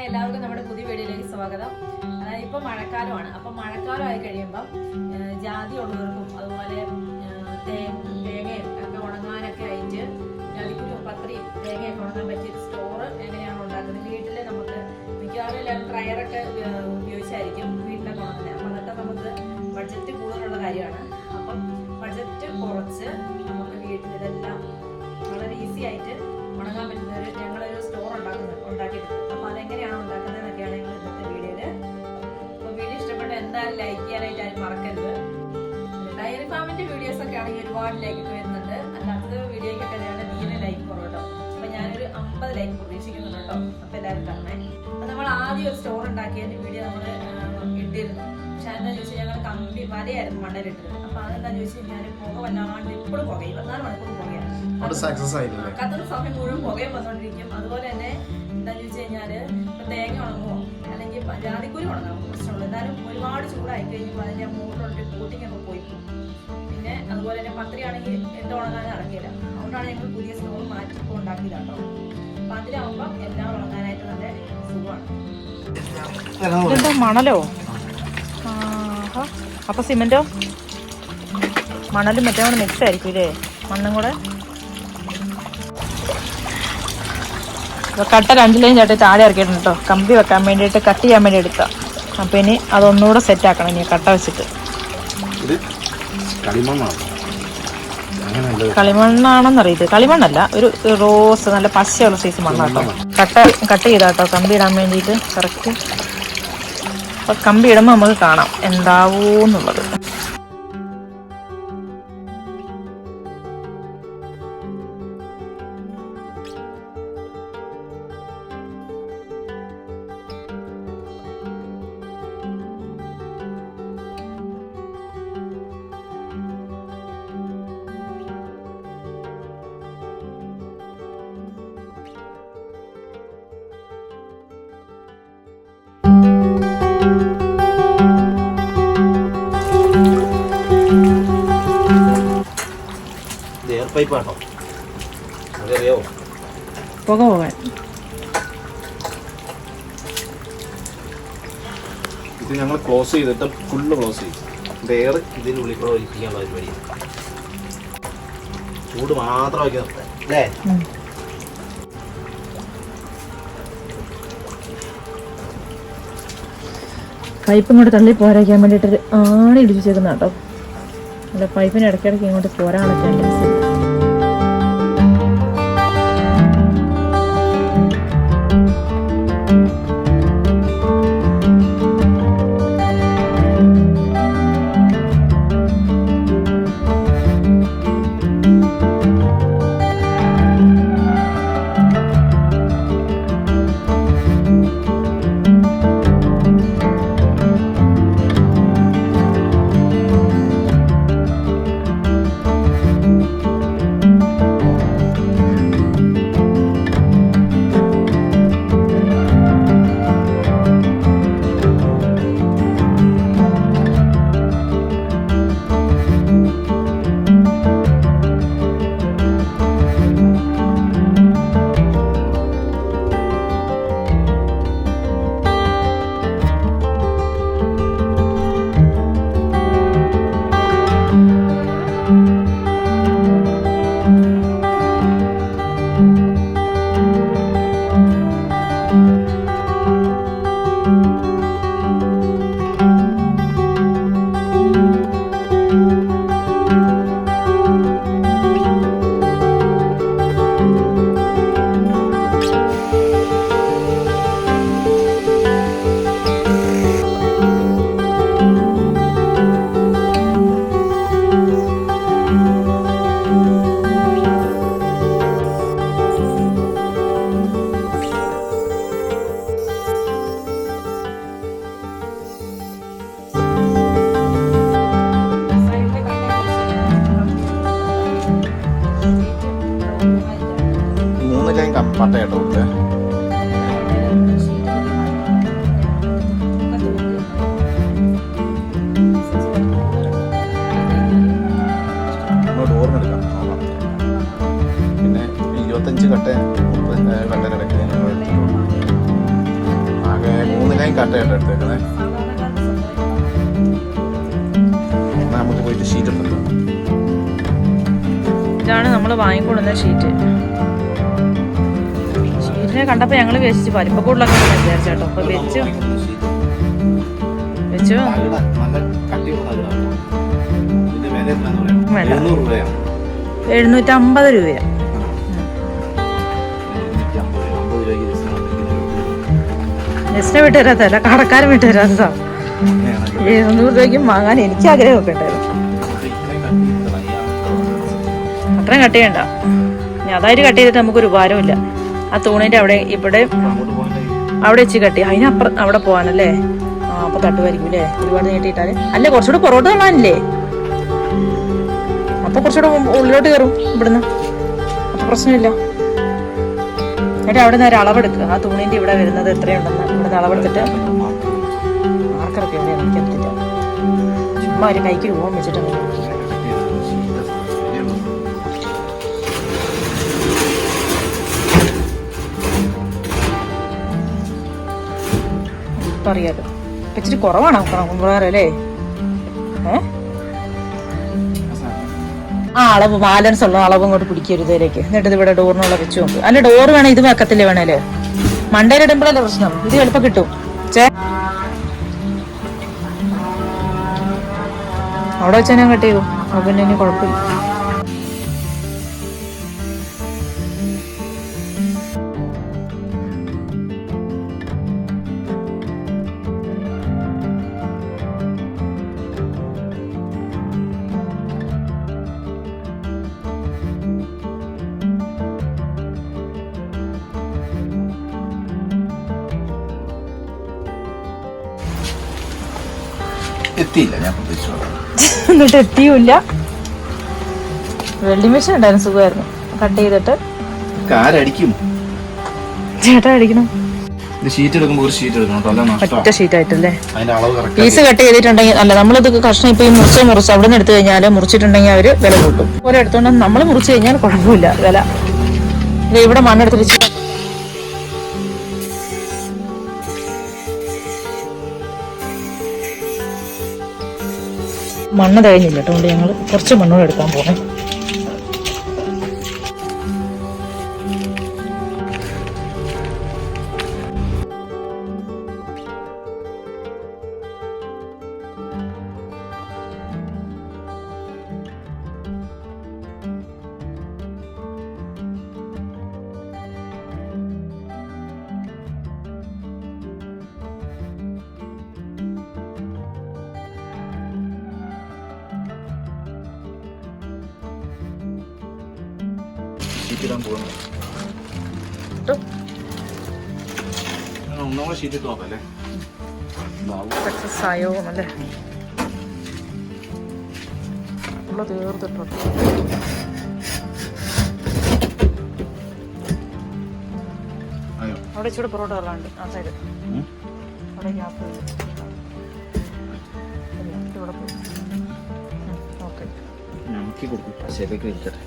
എല്ലാവർക്കും നമ്മുടെ പുതിയ വീഡിയോയിലേക്ക് സ്വാഗതം. ഇപ്പം മഴക്കാലമാണ്. അപ്പം മഴക്കാലമായി കഴിയുമ്പം ജാതി ഉള്ളവർക്കും അതുപോലെ തേങ്ങയും ഒക്കെ ഉണങ്ങാനൊക്കെ ആയിട്ട് ജാതിക്കുരു പത്രിയും തേങ്ങയൊക്കെ ഉണങ്ങാൻ പറ്റിയ സ്റ്റോർ എങ്ങനെയാണ് ഉണ്ടാക്കുന്നത്? വീട്ടിൽ നമുക്ക് മിക്കവാറും എല്ലാവരും ഡ്രയറൊക്കെ ഉപയോഗിച്ചായിരിക്കും വീട്ടിലൊക്കെ ഉണങ്ങുന്നത്. അപ്പം അതൊക്കെ നമുക്ക് ബഡ്ജറ്റ് കൂടുതലുള്ള കാര്യമാണ്. അപ്പം ബഡ്ജറ്റ് കുറച്ച് നമുക്ക് വീട്ടിൽ ഇതെല്ലാം വളരെ ഈസി ആയിട്ട് ഉണങ്ങാൻ പറ്റുന്ന ഞങ്ങളൊരു സ്റ്റോർ ഉണ്ടാക്കിയിട്ടുണ്ട്. അപ്പോൾ അതെങ്ങനെയാണ് ഉണ്ടാക്കുന്നതെന്നൊക്കെയാണ് ഞങ്ങൾ ഇന്നത്തെ വീഡിയോയിൽ. അപ്പോൾ വീഡിയോ ഇഷ്ടപ്പെട്ട എന്തായാലും ലൈക്ക് ചെയ്യാനായിട്ട് ആരും മറക്കരുത്. ഡയറി ഫാമിൻ്റെ വീഡിയോസൊക്കെ ആണെങ്കിൽ ഒരുപാട് ലൈക്കൊക്കെ വരുന്നുണ്ട്. അല്ലാത്ത വീഡിയോയ്ക്കൊക്കെ ഞങ്ങളുടെ തീരെ ലൈക്ക് കുറവ് കേട്ടോ. അപ്പോൾ ഞാനൊരു 50 ലൈക്ക് പ്രതീക്ഷിക്കുന്നുണ്ട് കേട്ടോ. അപ്പോൾ എല്ലാവരും കാണണേ. അപ്പോൾ നമ്മൾ ആദ്യം ഒരു സ്റ്റോർ ഉണ്ടാക്കിയതിൻ്റെ വീഡിയോ നമ്മൾ ഇട്ടിരുന്നു. പക്ഷെ അതെന്താ ചോദിച്ചാൽ ഞങ്ങൾ കമ്പി വലയായിരുന്നു മണ്ണലിട്ടത്. അപ്പോൾ അതെന്താ ചോദിച്ചാൽ ഞാൻ പുക വല്ലാണ്ട് ഇപ്പോഴും പുക 24 മണിക്കൂർ പുകയാണ്. കത്തുന്ന സമയം മുഴുവൻ പുകയും വന്നുകൊണ്ടിരിക്കും. അതുപോലെ തന്നെ എന്താണെന്ന് ചോദിച്ചു കഴിഞ്ഞാൽ ഇപ്പം തേങ്ങ ഉണങ്ങുമോ അല്ലെങ്കിൽ ജാതിക്കുരു ഉണങ്ങാം പ്രശ്നമുള്ളൂ. എന്നാലും ഒരുപാട് ചൂടായി കഴിഞ്ഞപ്പോൾ അതിൻ്റെ മോട്ടറുണ്ട് കൂട്ടിങ്ങൊക്കെ പോയി. പിന്നെ അതുപോലെ തന്നെ പത്രിയാണെങ്കിൽ എന്ത് ഉണങ്ങാനും ഇറങ്ങിയില്ല. അതുകൊണ്ടാണ് ഞങ്ങൾ പുതിയ സ്റ്റോർ മാറ്റിപ്പോൾ ഉണ്ടാക്കിയതാട്ടോ. അപ്പം അതിലാവുമ്പം എല്ലാം ഉണങ്ങാനായിട്ട് നല്ല സുഖമാണ്. ഇതെന്താ മണലോ? അപ്പം സിമെൻറ്റോ മണലും മറ്റേ കൂടെ മിക്സ് ആയിരിക്കും ഇല്ലേ? മണ്ണും കൂടെ കട്ട 2 ലൈൻ ചട്ടി താഴെ ഇറക്കിയിട്ടുണ്ട് കേട്ടോ. കമ്പി വെക്കാൻ വേണ്ടിയിട്ട് കട്ട് ചെയ്യാൻ വേണ്ടി എടുക്കാം. അപ്പം ഇനി അതൊന്നുകൂടെ സെറ്റ് ആക്കണം. ഇനി കട്ട വെച്ചിട്ട് കളിമണ്ണാണെന്നറിയത്. കളിമണ്ണല്ല, ഒരു റോസ് നല്ല പശയുള്ള സൈസ് മണ്ണാട്ടോ. കട്ട് ചെയ്താട്ടോ കമ്പി ഇടാൻ വേണ്ടിയിട്ട് കറക്റ്റ്. അപ്പം കമ്പി ഇടുമ്പോൾ നമുക്ക് കാണാം എന്താവൂന്നുള്ളത്. പുക പോകാൻ ഇത് ഞങ്ങൾ ക്ലോസ് ചെയ്തിട്ട് ഫുള്ള് ക്ലോസ് ചെയ്യും. എയർ ഇതിനുള്ളിൽ കൂടെ ഒലിപ്പിക്കാനുള്ള പരിപാടി. ചൂട് മാത്രം വയ്ക്കാൻ അല്ലേ? പൈപ്പ് ഇങ്ങോട്ട് തള്ളി പോരാക്കാൻ വേണ്ടിയിട്ട് ആണി ഇടിച്ചേക്കുന്ന കേട്ടോ. അല്ല, പൈപ്പിന് ഇടയ്ക്കിടയ്ക്ക് ഇങ്ങോട്ട് പോരാനുള്ള ടെൻഡൻസി. ഇത്രയും കട്ടയായിട്ട് എടുത്തേക്കുന്നത്. സാധാരണക്കാർക്ക് സ്വന്തമായിട്ട് നമുക്ക് പോയിട്ട് ഷീറ്റ് എടുത്തിട്ട് ഇതാണ് നമ്മൾ വാങ്ങിക്കൊടുന്ന ഷീറ്റ്. ഷീറ്റിനെ കണ്ടപ്പോൾ ഞങ്ങൾ വിചാരിച്ചു പരിപ്പക്കൂടിലൊക്കെ വിചാരിച്ചേട്ടോ. അപ്പോൾ വെച്ച് നല്ല കട്ടിയുള്ള തകിടാണ്. ഇതിന്റെ വില എത്രയാണെന്ന് പറയാം? 700 രൂപയാണ്. 750 രൂപയാണ്. 50 രൂപയ്ക്ക് നെസ്റ്റിനെ വിട്ട് തരാത്തല്ല, കടക്കാരൻ വിട്ട് തരാത്തതാ. 700 രൂപയ്ക്കും വാങ്ങാൻ എനിക്ക് ആഗ്രഹമൊക്കെ ഉണ്ടായിരുന്നു. അത്രയും കട്ട് ചെയ്യണ്ട. ഇനി അതായിട്ട് കട്ട് ചെയ്തിട്ട് നമുക്കൊരു ഉപകാരമില്ല. ആ തൂണിന്റെ അവിടെ ഇവിടെ അവിടെ വെച്ച് കട്ടി. അതിനപ്പുറം അവിടെ പോകാനല്ലേ? ആ അപ്പൊ തട്ടുമായിരിക്കും അല്ലേ? ഒരുപാട് നീട്ടിയിട്ടാല് അല്ല, കുറച്ചുകൂടെ പുറകോട്ട് തള്ളാനില്ലേ? അപ്പൊ കുറച്ചുകൂടെ ഉള്ളിലോട്ട് കയറും ഇവിടുന്ന്. അപ്പൊ പ്രശ്നമില്ല. എന്നിട്ട് അവിടെ നിന്ന് ഒരു അളവെടുക്കുക. ആ തൂണിന്റെ ഇവിടെ വരുന്നത് എത്രയുണ്ടെന്ന് ഇവിടുന്ന് അളവെടുത്തിട്ട് ആർക്കൊക്കെ എനിക്കറിയത്തില്ല. ചുമ്മാ ഒരു കൈക്ക് രൂപം വെച്ചിട്ട് അറിയാലോ. ഇച്ചിരി കുറവാണ് കുമ്പളാറല്ലേ? ആ അളവ് ബാലൻസ് ഉള്ള അളവ് ഇങ്ങോട്ട് പിടിക്കരുത് ഇതിലേക്ക്. എന്നിട്ട് ഇവിടെ ഡോറിനുള്ള വെച്ച് നോക്ക്. അല്ല ഡോർ വേണം, ഇത് വെക്കത്തില്ലേ വേണേല്? മണ്ടയിലിടുമ്പോഴല്ലേ പ്രശ്നം. ഇത് എളുപ്പം കിട്ടും. അവിടെ വെച്ചാൽ ഞാൻ കട്ട് ചെയ്തു. അപ്പൊ പിന്നെ ഇനി കുഴപ്പമില്ല. എത്തിയില്ല, ഞാൻ പ്രതീക്ഷിച്ചു. എന്നിട്ട് എത്തിയുമില്ല. വെൽഡിംഗ് മെഷീൻ ഉണ്ടായിരുന്നു, സുഖമായിരുന്നു. കട്ട് ചെയ്തിട്ട് ആരടിക്കും? ചേട്ടാ അടിക്കണം. ഷീറ്റ് എടുക്കുമ്പോൾ ഒരു ഷീറ്റ് എടുക്കണം. ഒറ്റ ഷീറ്റ് ആയിട്ടല്ലേ? അതിന്റെ അളവ് കറക്റ്റ്. പീസ് കട്ട് ചെയ്തിട്ടുണ്ടെങ്കിൽ അല്ല, നമ്മളിത് കഷ്ണം ഇപ്പൊ ഈ മുറിച്ച് അവിടെ നിന്ന് എടുത്തു കഴിഞ്ഞാൽ മുറിച്ചിട്ടുണ്ടെങ്കിൽ അവര് വില കൂട്ടും. പോലെ എടുത്തോണ്ട് നമ്മൾ മുറിച്ച് കഴിഞ്ഞാൽ കുഴപ്പമില്ല വില. ഇവിടെ മണ്ണെടുത്തിട്ട് മണ്ണ് തകഞ്ഞില്ല കേട്ടോ. അതുകൊണ്ട് ഞങ്ങൾ കുറച്ച് മണ്ണോട് എടുക്കാൻ പോകണം. സക്സസ് ആയോ എന്നല്ലേ തീർത്തിട്ടോ. അവിടെ ഇച്ചിരി പൊറോട്ട കയറാണ്ട് ആ സൈഡ് അവിടെ ഗ്യാപ്പ് ഇവിടെ പോയി. ഓക്കെ നമുക്ക് കൊടുക്കും. ശരിയൊക്കെ ഇരിക്കട്ടെ.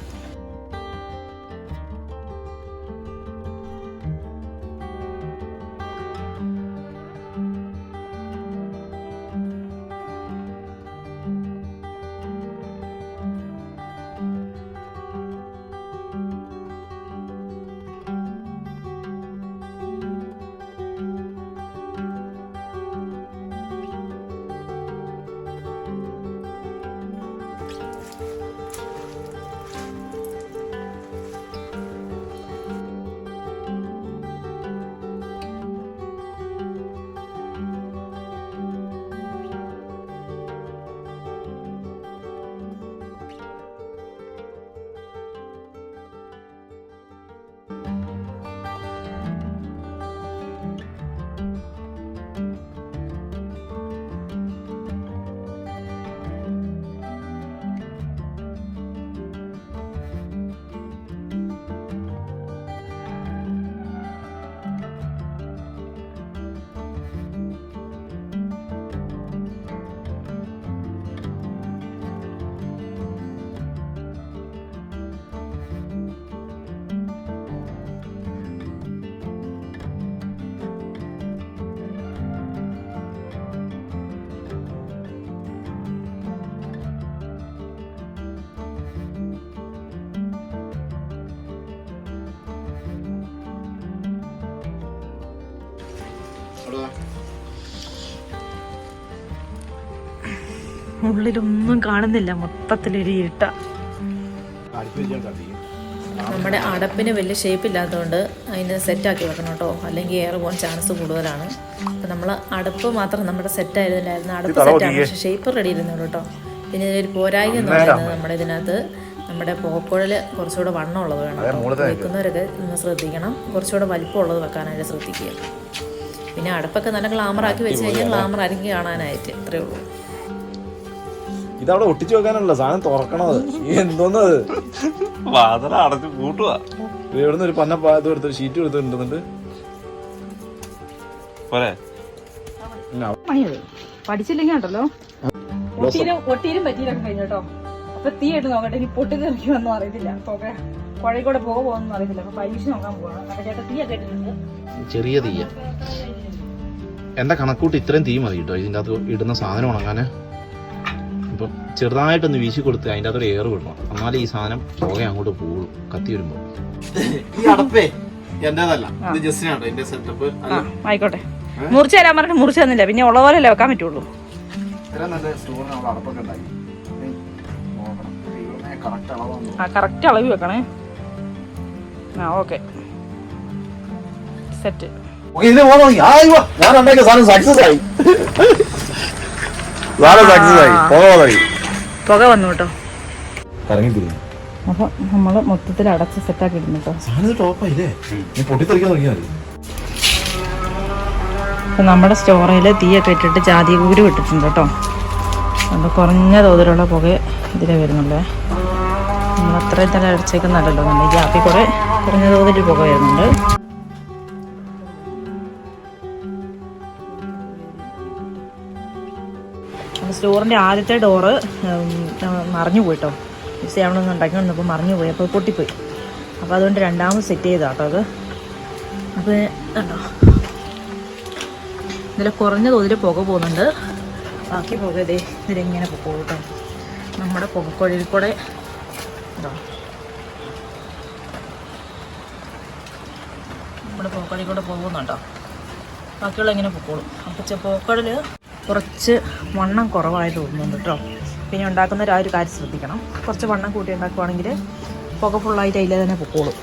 ഉള്ളിലൊന്നും കാണുന്നില്ല, മൊത്തത്തിലൊരു ഇരുട്ട. നമ്മുടെ അടപ്പിന് വലിയ ഷേപ്പ് ഇല്ലാത്തതുകൊണ്ട് അതിന് സെറ്റാക്കി വെക്കണം കേട്ടോ, അല്ലെങ്കിൽ എയർ പോകാൻ ചാൻസ് കൂടുതലാണ്. അപ്പം നമ്മൾ അടപ്പ് മാത്രം നമ്മുടെ സെറ്റായിരുന്നില്ലായിരുന്നു, അടപ്പ് സെറ്റാണ്, പക്ഷേ ഷേപ്പ് റെഡി ഇരുന്നുള്ളൂ കേട്ടോ. പിന്നെ ഒരു പോരായ്മ എന്ന് പറയുന്നത് നമ്മുടെ ഇതിനകത്ത് നമ്മുടെ പോക്കുഴൽ കുറച്ചുകൂടെ വണ്ണമുള്ളത് വേണം. വെക്കുന്നവരൊക്കെ ഒന്ന് ശ്രദ്ധിക്കണം, കുറച്ചുകൂടെ വലിപ്പമുള്ളത് വെക്കാനായിട്ട് ശ്രദ്ധിക്കുക. പിന്നെ അടപ്പൊക്കെ നല്ല ഗ്ലാമറാക്കി വെച്ച് കഴിഞ്ഞാൽ ഗ്ലാമറായിരിക്കും കാണാനായിട്ട്. ഇത്രയേ ഉള്ളൂ. ഇതവിടെ ഒട്ടിച്ചു വെക്കാനല്ല സാധനം തുറക്കണത്. എന്തോന്നത് വാതിൽ അടച്ച് പൂട്ടുക. ഇവിടുന്ന് ഒരു പന്ന ഇത് എടുത്ത് ഷീറ്റ് എടുത്തിട്ടുണ്ട്. പഠിച്ചില്ലെങ്കിൽ ഉണ്ടല്ലോ ഒട്ടീരും പറ്റിയിലൊക്കെ കഴിഞ്ഞു കേട്ടോ. അപ്പൊ തീ ഇട്ട് നോക്കട്ടെ, ഇനി പൊട്ടി തെറിക്കുമെന്നും അറിയത്തില്ല, പുഴയിൽ കൂടെ പോകുമെന്നും അറിയത്തില്ല. അപ്പൊ പരീക്ഷ നോക്കാൻ പോകണം. അപ്പൊ ചേട്ടാ തീയൊക്കെ ഇട്ടിട്ടുണ്ട്. ചെറിയ തീയ. എന്റെ കണക്കൂട്ട് ഇത്രയും തീ മതി കേട്ടോ ഇതിന്റെ അകത്ത് ഇടുന്ന സാധനം ഉണങ്ങാന്. ഇപ്പം ചെറുതായിട്ടൊന്ന് വീശി കൊടുത്ത് അതിൻ്റെ അകത്തൊരു എയർ വിടണം, എന്നാലും ഈ സാധനം പുക അങ്ങോട്ട് പോകും കത്തി വരുമ്പോ. ഈ അടപ്പേ എന്റേതല്ല, ഇത് ജസ്റ്റിനാട്ടോ എന്റെ സെറ്റപ്പ്. ആയിക്കോട്ടെ, മുറിച്ച് തരാൻ പറഞ്ഞിട്ട് മുറിച്ച് തന്നില്ല, പിന്നെ ഉള്ള പോലെ വെക്കാൻ പറ്റുള്ളൂ. കറക്റ്റ് അളവ് വെക്കണേ. ആ ഓക്കെ, സെറ്റ്. പുക വന്നു കേട്ടോ. അപ്പൊ നമ്മള് മൊത്തത്തിൽ അടച്ച് സെറ്റാക്കി ഇടുന്നു കേട്ടോ. അപ്പൊ നമ്മുടെ സ്റ്റോറേജിൽ തീയൊക്കെ ഇട്ടിട്ട് ജാതി കുരു ഇട്ടിട്ടുണ്ട് കേട്ടോ. അത് കുറഞ്ഞ തോതിലുള്ള പുക ഇതിലേ വരുന്നുള്ളേ. നമ്മൾ അത്രയും തന്നെ അടച്ചേക്കുന്നല്ലോ, നമ്മുടെ ഗ്യാപ്പിൽ കുറെ കുറഞ്ഞ തോതിൽ പുക വരുന്നുണ്ട്. സ്റ്റോറിൻ്റെ ആദ്യത്തെ ഡോറ് മറിഞ്ഞു പോയിട്ടോ. സേവനമൊന്നും ഉണ്ടാക്കി വന്നപ്പോൾ മറിഞ്ഞു പോയി, അപ്പോൾ പൊട്ടിപ്പോയി. അപ്പോൾ അതുകൊണ്ട് രണ്ടാമത് സെറ്റ് ചെയ്താട്ടോ അത്. അപ്പോൾ കണ്ടോ, ഇതിൽ കുറഞ്ഞ തോതിൽ പുക പോകുന്നുണ്ട്, ബാക്കി പുക ഇതേ ഇതിലിങ്ങനെ പോകും കേട്ടോ. നമ്മുടെ പുകക്കുഴയിൽ കൂടെ കേട്ടോ, നമ്മുടെ പുകക്കുഴയിൽ കൂടെ പോകുന്നുണ്ടോ, ബാക്കിയുള്ള ഇങ്ങനെ പൊക്കോളും. അപ്പോൾ പുകക്കുഴൽ കുറച്ച് വണ്ണം കുറവായി തോന്നുന്നുണ്ട് കേട്ടോ. പിന്നെ ഉണ്ടാക്കുന്നവർ ആ ഒരു കാര്യം ശ്രദ്ധിക്കണം, കുറച്ച് വണ്ണം കൂട്ടി ഉണ്ടാക്കുവാണെങ്കിൽ പുക ഫുള്ളായിട്ട് അതിൽ തന്നെ പൊക്കോളും.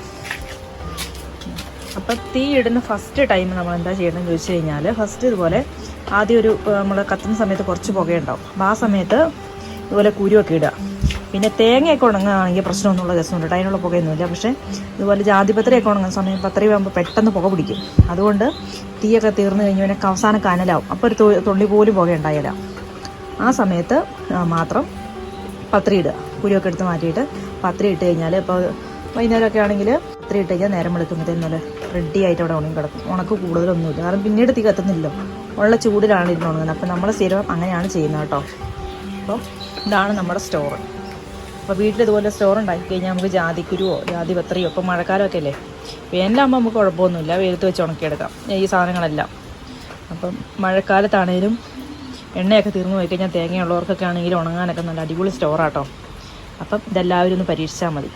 അപ്പം തീ ഇടുന്ന ഫസ്റ്റ് ടൈം നമ്മൾ എന്താ ചെയ്യണമെന്ന് ചോദിച്ചു കഴിഞ്ഞാൽ, ഫസ്റ്റ് ഇതുപോലെ ആദ്യം ഒരു നമ്മൾ കത്തുന്ന സമയത്ത് കുറച്ച് പുകയുണ്ടാവും. അപ്പോൾ ആ സമയത്ത് ഇതുപോലെ കുരുവൊക്കെ ഇടുക. പിന്നെ തേങ്ങയൊക്കെ ഉണങ്ങുകയാണെങ്കിൽ പ്രശ്നമൊന്നുള്ള രസമുണ്ട്, അതിനുള്ള പുകയൊന്നുമില്ല. പക്ഷേ ഇതുപോലെ ജാതിപത്രിയൊക്കെ ഉണങ്ങുന്ന സമയം പത്രിയാകുമ്പോൾ പെട്ടെന്ന് പുക പിടിക്കും. അതുകൊണ്ട് തീയൊക്കെ തീർന്നു കഴിഞ്ഞ് പിന്നെ അവസാനം കനലാവും, അപ്പോൾ ഒരു തുള്ളി പോലും പുക ഉണ്ടായില്ല. ആ സമയത്ത് മാത്രം പത്രി ഇടുക, കുരുവൊക്കെ എടുത്ത് മാറ്റിയിട്ട് പത്രി ഇട്ട് കഴിഞ്ഞാൽ, ഇപ്പോൾ വൈകുന്നേരമൊക്കെ ആണെങ്കിൽ പത്രി ഇട്ട് കഴിഞ്ഞാൽ നേരം വെളുക്കുമ്പോഴത്തേനും നല്ല റെഡി ആയിട്ട് അവിടെ ഉണങ്ങി കിടക്കും. ഉണക്ക് കൂടുതലൊന്നുമില്ല, കാരണം പിന്നീട് തീ കത്തുന്നില്ലല്ലോ, ഉള്ള ചൂടിലാണ് ഇരുന്ന് ഉണങ്ങുന്നത്. അപ്പം നമ്മൾ സ്ഥിരം അങ്ങനെയാണ് ചെയ്യുന്നത് കേട്ടോ. അപ്പം ഇതാണ് നമ്മുടെ സ്റ്റോറ്. അപ്പോൾ വീട്ടിൽ ഇതുപോലെ സ്റ്റോർ ഉണ്ടാക്കി കഴിഞ്ഞാൽ നമുക്ക് ജാതിക്കുരുവോ ജാതിപത്രിയോ, ഇപ്പോൾ മഴക്കാലമൊക്കെ അല്ലേ, വേനലാകുമ്പോൾ നമുക്ക് കുഴപ്പമൊന്നുമില്ല, വെയിലത്ത് വെച്ച് ഉണക്കിയെടുക്കാം ഈ സാധനങ്ങളെല്ലാം. അപ്പം മഴക്കാലത്താണേലും എണ്ണയൊക്കെ തീർന്നു പോയി കഴിഞ്ഞാൽ തേങ്ങയുള്ളവർക്കൊക്കെ ആണെങ്കിലും ഉണങ്ങാനൊക്കെ നല്ല അടിപൊളി സ്റ്റോറാട്ടോ. അപ്പം ഇതെല്ലാവരും ഒന്ന് പരീക്ഷിച്ചാൽ മതി.